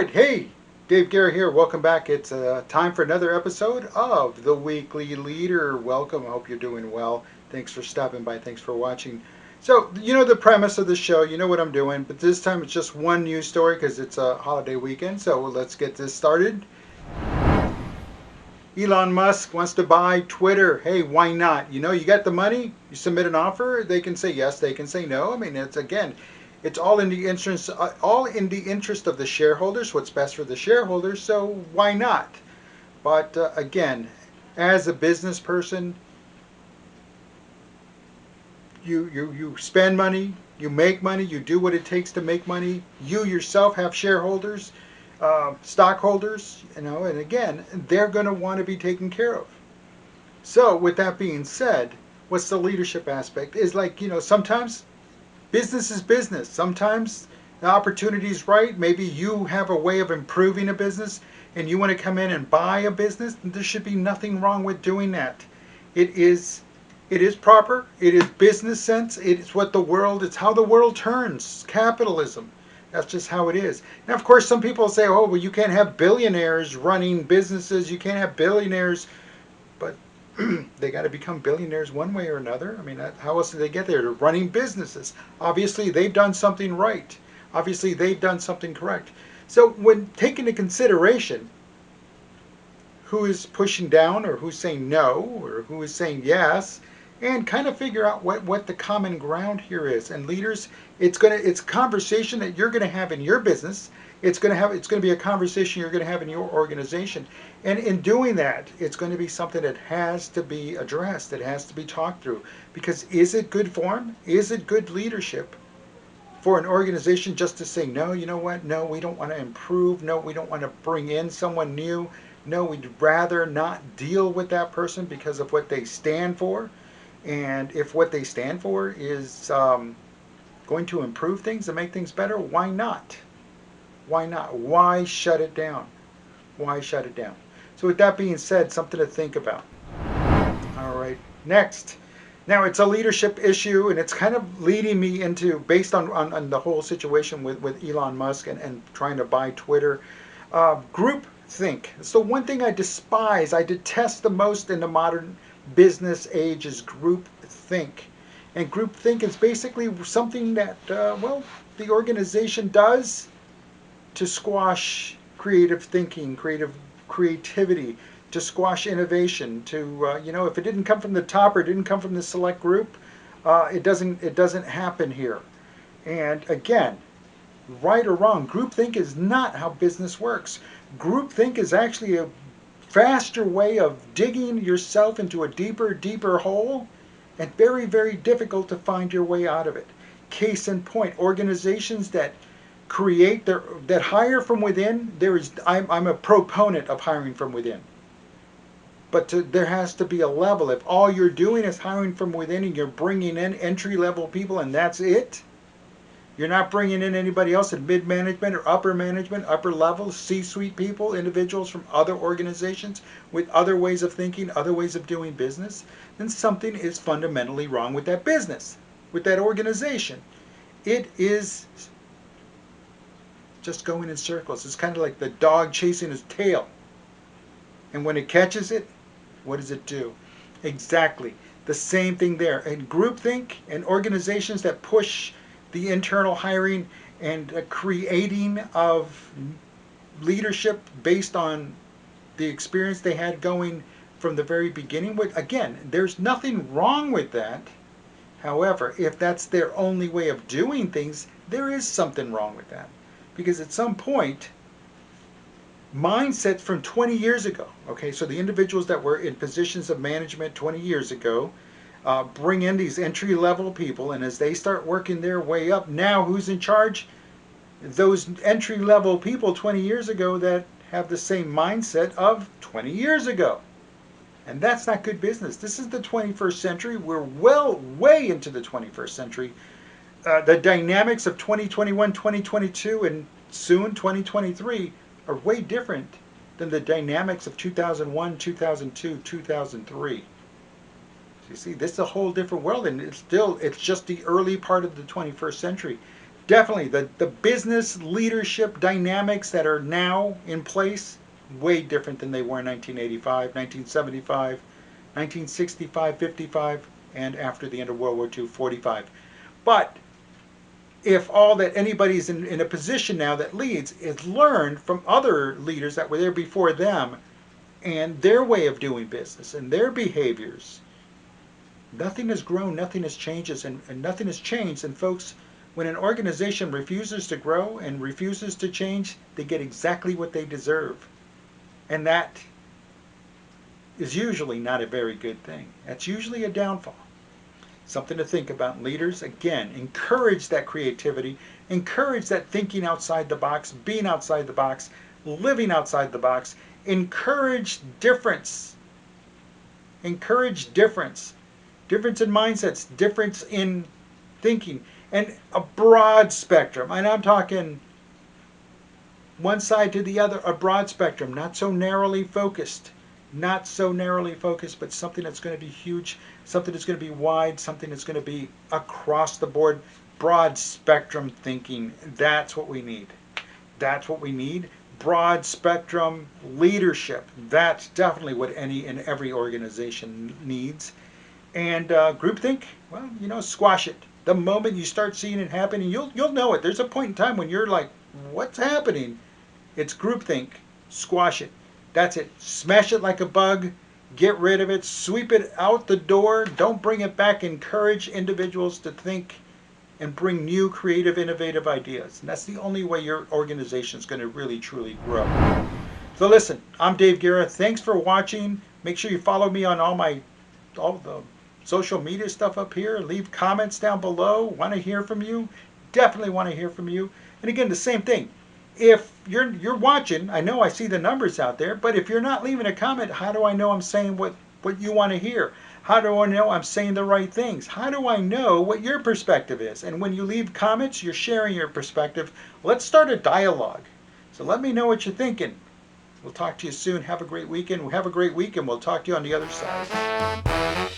right, hey, Dave Guerra here. Welcome back. It's time for another episode of The Weekly Leader. Welcome. I hope you're doing well. Thanks for stopping by. Thanks for watching. So, you know the premise of the show. You know what I'm doing, but this time it's just one news story because it's a holiday weekend. So let's get this started. Elon Musk wants to buy Twitter. Hey, why not? You know, you got the money, you submit an offer, they can say yes, they can say no. I mean, it's again, it's all in the interest of the shareholders, what's best for the shareholders, so why not? But again, as a business person, you spend money, you make money, you do what it takes to make money. You yourself have shareholders, stockholders, you know, and again, they're going to want to be taken care of. So, with that being said, what's the leadership aspect? Is like, you know, sometimes business is business. Sometimes the opportunity is right. Maybe you have a way of improving a business and you want to come in and buy a business. There should be nothing wrong with doing that. It is it is proper. It is business sense. It's what the world, it's how the world turns. Capitalism. That's just how it is. Now, of course, some people say, oh, well, you can't have billionaires running businesses. You can't have billionaires, but they got to become billionaires one way or another. I mean, how else do they get there? They're running businesses. Obviously, they've done something right. Obviously, they've done something correct. So, when taking into consideration who is pushing down or who's saying no or who is saying yes, and kind of figure out what the common ground here is. And leaders, it's a conversation that you're gonna have in your business. It's gonna be a conversation you're gonna have in your organization. And in doing that, it's going to be something that has to be addressed. It has to be talked through. Because is it good form? Is it good leadership for an organization just to say, no, you know what? No, we don't want to improve. No, we don't want to bring in someone new. No, we'd rather not deal with that person because of what they stand for. And if what they stand for is going to improve things and make things better, why not? Why not? Why shut it down? Why shut it down? So, with that being said, something to think about. All right, next. Now, it's a leadership issue, and it's kind of leading me into, based on the whole situation with Elon Musk and trying to buy Twitter, groupthink. It's the one thing I despise, I detest the most in the modern business age is groupthink. And groupthink is basically something that, well, the organization does to squash creative thinking, creativity, to squash innovation. To you know, if it didn't come from the top or it didn't come from the select group, it doesn't happen here. And again, right or wrong, groupthink is not how business works. Groupthink is actually a faster way of digging yourself into a deeper hole, and very, very difficult to find your way out of it. Case in point, organizations that hire from within. I'm a proponent of hiring from within, but there has to be a level. If all you're doing is hiring from within and you're bringing in entry level people and that's it, you're not bringing in anybody else in mid management or upper management, upper level, C-suite people, individuals from other organizations with other ways of thinking, other ways of doing business, then something is fundamentally wrong with that business, with that organization. It is just going in circles. It's kind of like the dog chasing his tail. And when it catches it, what does it do? Exactly. The same thing there. And groupthink and organizations that push the internal hiring and creating of leadership based on the experience they had going from the very beginning. Again, there's nothing wrong with that. However, if that's their only way of doing things, there is something wrong with that. Because at some point, mindsets from 20 years ago, okay, so the individuals that were in positions of management 20 years ago bring in these entry level people, and as they start working their way up, now who's in charge? Those entry level people 20 years ago that have the same mindset of 20 years ago. And that's not good business. This is the 21st century. We're way into the 21st century. The dynamics of 2021, 2022, and soon 2023 are way different than the dynamics of 2001, 2002, 2003. So you see, this is a whole different world, and it's just the early part of the 21st century. definitely the business leadership dynamics that are now in place, way different than they were in 1985, 1975, 1965, 55, and after the end of World War II, 45. But if all that anybody's in a position now that leads is learned from other leaders that were there before them and their way of doing business and their behaviors, nothing has grown, nothing has changed, and nothing has changed. And folks, when an organization refuses to grow and refuses to change, they get exactly what they deserve. And that is usually not a very good thing. That's usually a downfall. Something to think about. Leaders, again, encourage that creativity, encourage that thinking outside the box, being outside the box, living outside the box, encourage difference. Encourage difference. Difference in mindsets, difference in thinking, and a broad spectrum. And I'm talking one side to the other, a broad spectrum, not so narrowly focused. Not so narrowly focused, but something that's going to be huge, something that's going to be wide, something that's going to be across the board, broad spectrum thinking. That's what we need. That's what we need. Broad spectrum leadership. That's definitely what any and every organization needs. And groupthink, well, squash it. The moment you start seeing it happening, you'll know it. There's a point in time when you're like, what's happening? It's groupthink. Squash it. That's it. Smash it like a bug. Get rid of it. Sweep it out the door. Don't bring it back. Encourage individuals to think and bring new, creative, innovative ideas. And that's the only way your organization is going to really, truly grow. So listen, I'm Dave Guerra. Thanks for watching. Make sure you follow me on all the social media stuff up here. Leave comments down below. Want to hear from you? Definitely want to hear from you. And again, the same thing. If you're watching, I know I see the numbers out there, but if you're not leaving a comment, how do I know I'm saying what you want to hear? How do I know I'm saying the right things? How do I know what your perspective is? And when you leave comments, you're sharing your perspective. Let's start a dialogue. So let me know what you're thinking. We'll talk to you soon. Have a great weekend. Have a great week, and we'll talk to you on the other side.